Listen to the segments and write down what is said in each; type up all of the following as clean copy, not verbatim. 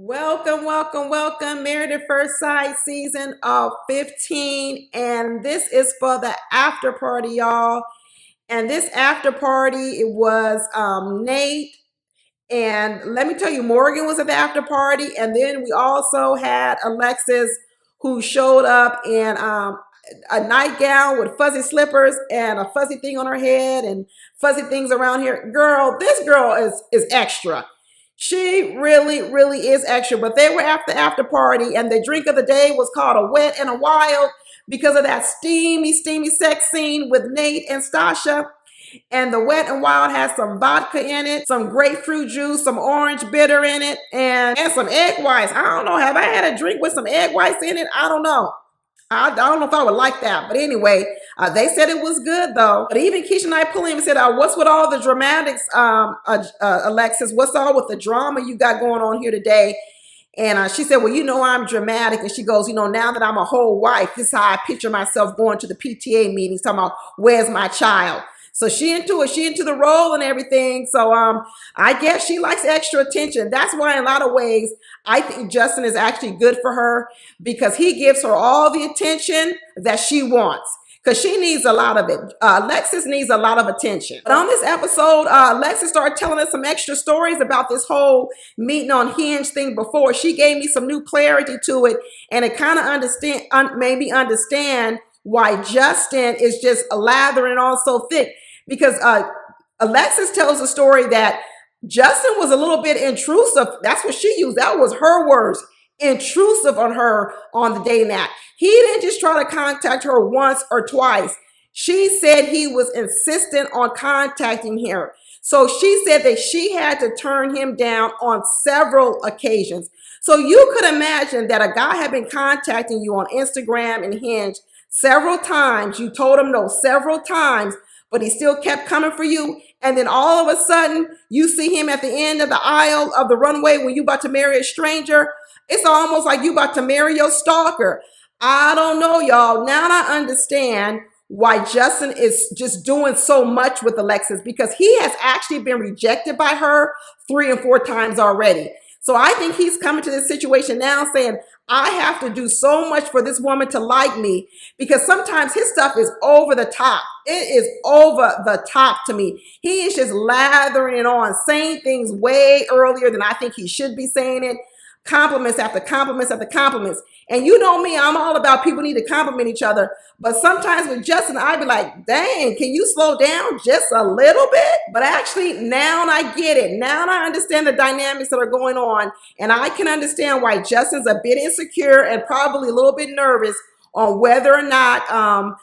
Welcome, welcome, welcome. Married at First Sight season of 15. And this is for the after party, y'all. And this after party, it was Nate. And let me tell you, Morgan was at the after party. And then we also had Alexis, who showed up in a nightgown with fuzzy slippers and a fuzzy thing on her head and fuzzy things around here. Girl, this girl is extra. She really is extra. But they were at the after party, and the drink of the day was called a wet and a wild because of that steamy sex scene with Nate and Stasha. And the wet and wild has some vodka in it, some grapefruit juice, some orange bitter in it, and some egg whites. I don't know. Have I had a drink with some egg whites in it? I don't know. I don't know if I would like that. But anyway, they said it was good, though. But even Keisha and I pulled him and said, what's with all the dramatics, Alexis? What's all with the drama you got going on here today? And she said, well, you know, I'm dramatic. And she goes, you know, now that I'm a whole wife, this is how I picture myself going to the PTA meetings, talking about where's my child. So she into it, she into the role and everything. So I guess she likes extra attention. That's why in a lot of ways, I think Justin is actually good for her because he gives her all the attention that she wants. Because she needs a lot of it. Alexis needs a lot of attention. But on this episode, Alexis started telling us some extra stories about this whole meeting on Hinge thing before. She gave me some new clarity to it, and it kind of made me understand why Justin is just lathering on so thick. Because Alexis tells a story that Justin was a little bit intrusive. That's what she used. That was her words. Intrusive on her on the dating app. He didn't just try to contact her once or twice. She said he was insistent on contacting her. So she said that she had to turn him down on several occasions. So you could imagine that a guy had been contacting you on Instagram and Hinge several times. You told him no several times, but he still kept coming for you. And then all of a sudden, you see him at the end of the aisle of the runway when you about to marry a stranger. It's almost like you about to marry your stalker. I don't know, y'all. Now I understand why Justin is just doing so much with Alexis, because he has actually been rejected by her 3 and 4 times already. So I think he's coming to this situation now saying, I have to do so much for this woman to like me, because sometimes his stuff is over the top. It is over the top to me. He is just lathering it on, saying things way earlier than I think he should be saying it. Compliments after compliments after compliments. And you know me, I'm all about people need to compliment each other. But sometimes with Justin, I'd be like, dang, can you slow down just a little bit? But actually, now I get it. Now I understand the dynamics that are going on. And I can understand why Justin's a bit insecure and probably a little bit nervous on whether or not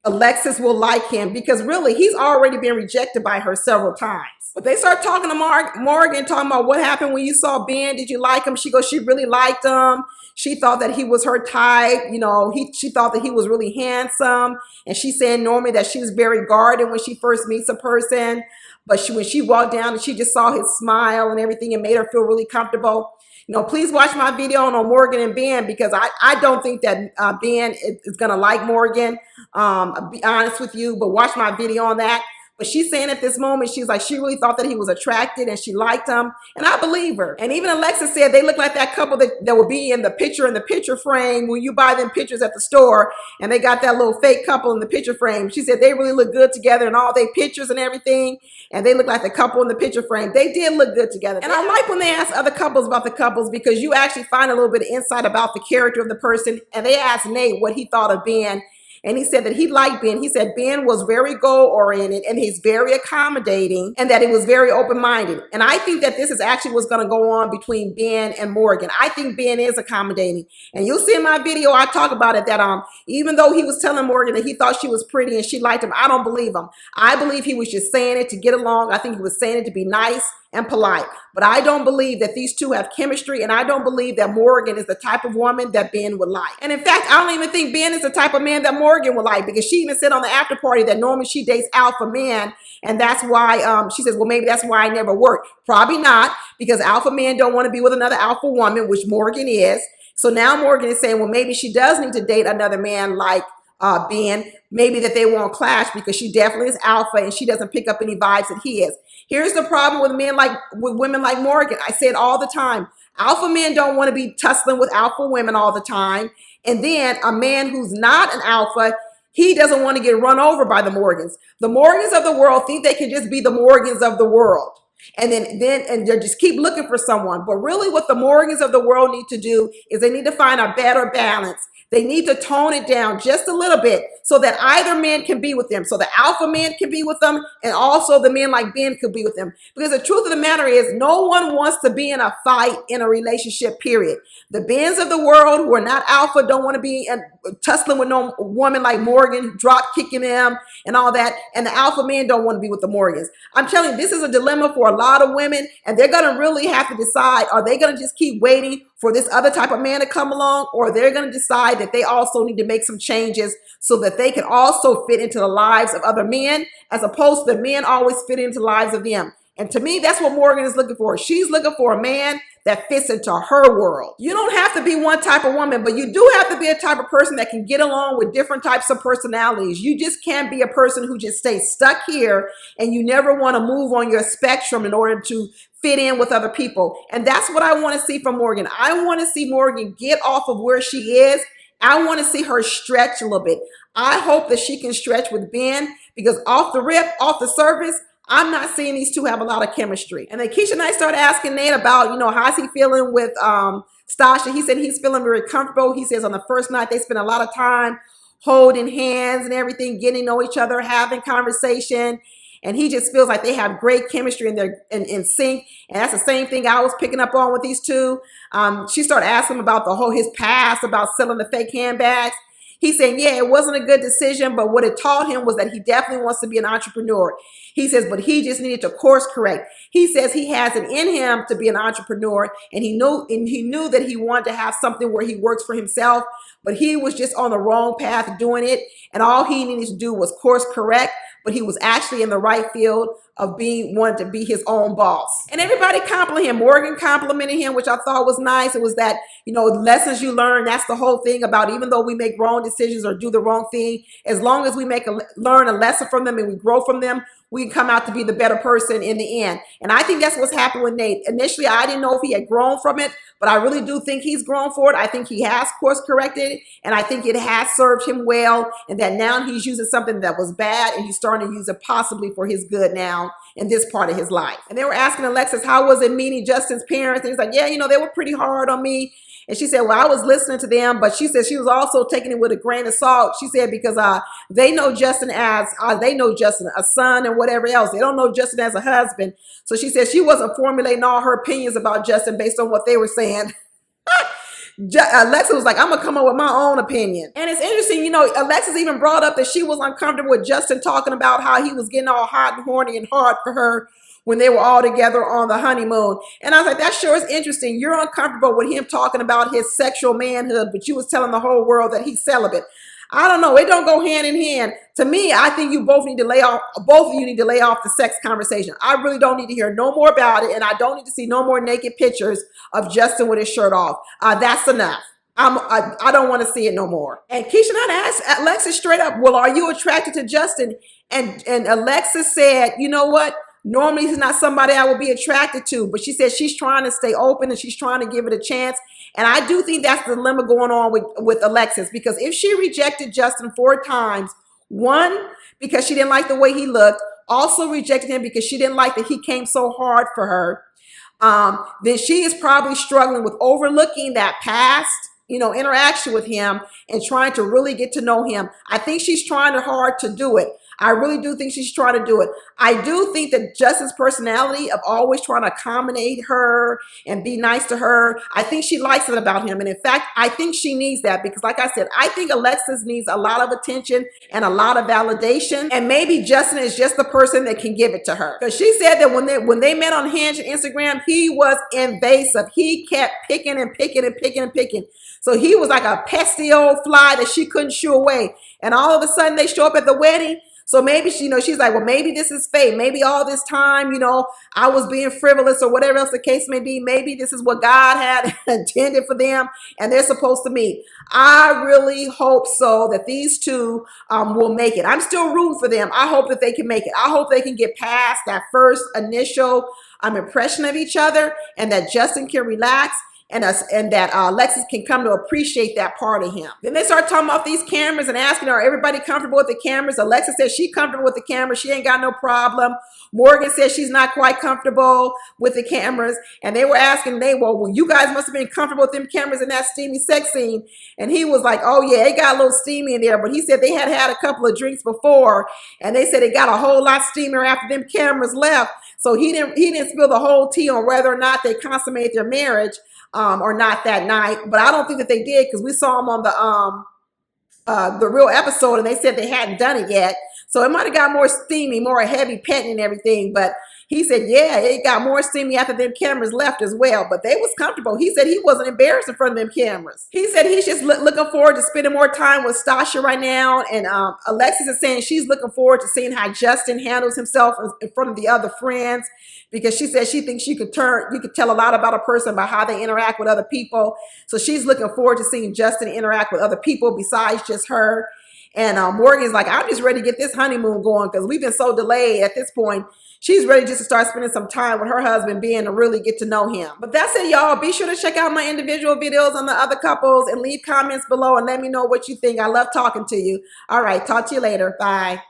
Alexis will like him, because really he's already been rejected by her several times. But they start talking to Morgan, talking about what happened when you saw Ben. Did you like him? She goes, she really liked him. She thought that he was her type. You know, she thought that he was really handsome. And she's saying normally that she's very guarded when she first meets a person. But when she walked down and she just saw his smile and everything, it made her feel really comfortable. You know, please watch my video on Morgan and Ben, because I don't think that Ben is going to like Morgan. I'll be honest with you, but watch my video on that. But she's saying at this moment, she's like, she really thought that he was attracted and she liked him. And I believe her. And even Alexis said they look like that couple that would be in the picture frame when you buy them pictures at the store. And they got that little fake couple in the picture frame. She said they really look good together in all their pictures and everything. And they look like the couple in the picture frame. They did look good together. And I like when they ask other couples about the couples, because you actually find a little bit of insight about the character of the person. And they asked Nate what he thought of Ben. And he said that he liked Ben. He said Ben was very goal-oriented and he's very accommodating, and that he was very open-minded. And I think that this is actually what's going to go on between Ben and Morgan. I think Ben is accommodating. And you'll see in my video, I talk about it, that even though he was telling Morgan that he thought she was pretty and she liked him, I don't believe him. I believe he was just saying it to get along. I think he was saying it to be nice and polite. But I don't believe that these two have chemistry, and I don't believe that Morgan is the type of woman that Ben would like. And in fact, I don't even think Ben is the type of man that Morgan would like, because she even said on the after party that normally she dates alpha men, and that's why she says, well, maybe that's why I never worked. Probably not, because alpha men don't want to be with another alpha woman, which Morgan is. So now Morgan is saying, well, maybe she does need to date another man like Ben, maybe that they won't clash, because she definitely is alpha and she doesn't pick up any vibes that he is. Here's the problem with women like Morgan. I say it all the time. Alpha men don't want to be tussling with alpha women all the time. And then a man who's not an alpha, he doesn't want to get run over by the Morgans. The Morgans of the world think they can just be the Morgans of the world. And then they just keep looking for someone. But really what the Morgans of the world need to do is they need to find a better balance. They need to tone it down just a little bit so that either man can be with them. So the alpha man can be with them, and also the men like Ben could be with them. Because the truth of the matter is, no one wants to be in a fight in a relationship, period. The Bens of the world who are not alpha don't want to be tussling with no woman like Morgan, drop kicking them and all that. And the alpha men don't want to be with the Morgans. I'm telling you, this is a dilemma for a lot of women, and they're going to really have to decide, are they going to just keep waiting for this other type of man to come along, or they're going to decide that they also need to make some changes so that they can also fit into the lives of other men, as opposed to the men always fit into the lives of them. And to me, that's what Morgan is looking for. She's looking for a man that fits into her world. You don't have to be one type of woman, but you do have to be a type of person that can get along with different types of personalities. You just can't be a person who just stays stuck here and you never want to move on your spectrum in order to fit in with other people. And that's what I want to see from Morgan. I want to see Morgan get off of where she is. I want to see her stretch a little bit. I hope that she can stretch with Ben, because off the rip, off the surface, I'm not seeing these two have a lot of chemistry. And then Keisha and I started asking Nate about, how's he feeling with Stasha. He said he's feeling very comfortable. He says on the first night, they spent a lot of time holding hands and everything, getting to know each other, having conversation. And he just feels like they have great chemistry and they're in sync. And that's the same thing I was picking up on with these two. She started asking him about his past, about selling the fake handbags. He's saying, yeah, it wasn't a good decision, but what it taught him was that he definitely wants to be an entrepreneur. He says, but he just needed to course correct. He says he has it in him to be an entrepreneur, and he knew that he wanted to have something where he works for himself, but he was just on the wrong path doing it, and all he needed to do was course correct. But he was actually in the right field of wanting to be his own boss. And everybody complimented him. Morgan complimented him, which I thought was nice. It was that, lessons you learn. That's the whole thing about, even though we make wrong decisions or do the wrong thing, as long as we learn a lesson from them and we grow from them, we can come out to be the better person in the end. And I think that's what's happened with Nate. Initially, I didn't know if he had grown from it, but I really do think he's grown for it. I think he has course corrected, and I think it has served him well, and that now he's using something that was bad, and he's starting to use it possibly for his good now in this part of his life. And they were asking Alexis, how was it meeting Justin's parents? And he's like, yeah, they were pretty hard on me. And she said, well, I was listening to them, but she said she was also taking it with a grain of salt. She said, because they know Justin as a son and whatever else. They don't know Justin as a husband. So she said she wasn't formulating all her opinions about Justin based on what they were saying. Alexis was like, I'm going to come up with my own opinion. And it's interesting, Alexis even brought up that she was uncomfortable with Justin talking about how he was getting all hot and horny and hard for her when they were all together on the honeymoon. And I was like, that sure is interesting. You're uncomfortable with him talking about his sexual manhood, but you was telling the whole world that he's celibate. I don't know. It don't go hand in hand. To me, I think both of you need to lay off the sex conversation. I really don't need to hear no more about it. And I don't need to see no more naked pictures of Justin with his shirt off. That's enough. I don't want to see it no more. And Keisha and I asked Alexis straight up, well, are you attracted to Justin? And Alexis said, you know what? Normally, he's not somebody I would be attracted to, but she said she's trying to stay open and she's trying to give it a chance. And I do think that's the dilemma going on with Alexis, because if she rejected Justin 4 times, one, because she didn't like the way he looked, also rejected him because she didn't like that he came so hard for her, then she is probably struggling with overlooking that past, interaction with him and trying to really get to know him. I think she's trying hard to do it. I really do think she's trying to do it. I do think that Justin's personality of always trying to accommodate her and be nice to her, I think she likes it about him. And in fact, I think she needs that, because like I said, I think Alexis needs a lot of attention and a lot of validation. And maybe Justin is just the person that can give it to her. Because she said that when they met on Hinge and Instagram, he was invasive. He kept picking and picking and picking and picking. So he was like a pesky old fly that she couldn't shoo away. And all of a sudden they show up at the wedding. So maybe she, she's like, well, maybe this is fate. Maybe all this time, I was being frivolous or whatever else the case may be. Maybe this is what God had intended for them and they're supposed to meet. I really hope so that these two will make it. I'm still rooting for them. I hope that they can make it. I hope they can get past that first initial impression of each other and that Justin can relax and that Alexis can come to appreciate that part of him. Then they start talking about these cameras and asking, are everybody comfortable with the cameras? Alexis says she's comfortable with the cameras. She ain't got no problem. Morgan says she's not quite comfortable with the cameras. And they were asking, well, you guys must have been comfortable with them cameras in that steamy sex scene. And he was like, oh yeah, it got a little steamy in there. But he said they had a couple of drinks before. And they said it got a whole lot steamier after them cameras left. So he didn't spill the whole tea on whether or not they consummated their marriage or not that night. But I don't think that they did because we saw them on the real episode and they said they hadn't done it yet. So it might have got more steamy, more heavy petting and everything. But he said, yeah, it got more steamy after them cameras left as well. But they was comfortable. He said he wasn't embarrassed in front of them cameras. He said he's just looking forward to spending more time with Stasha right now. And Alexis is saying she's looking forward to seeing how Justin handles himself in front of the other friends. Because she said she thinks you could tell a lot about a person by how they interact with other people. So she's looking forward to seeing Justin interact with other people besides just her. And Morgan's like, I'm just ready to get this honeymoon going because we've been so delayed at this point. She's ready just to start spending some time with her husband, being to really get to know him. But that's it, y'all. Be sure to check out my individual videos on the other couples and leave comments below and let me know what you think. I love talking to you. All right, talk to you later. Bye.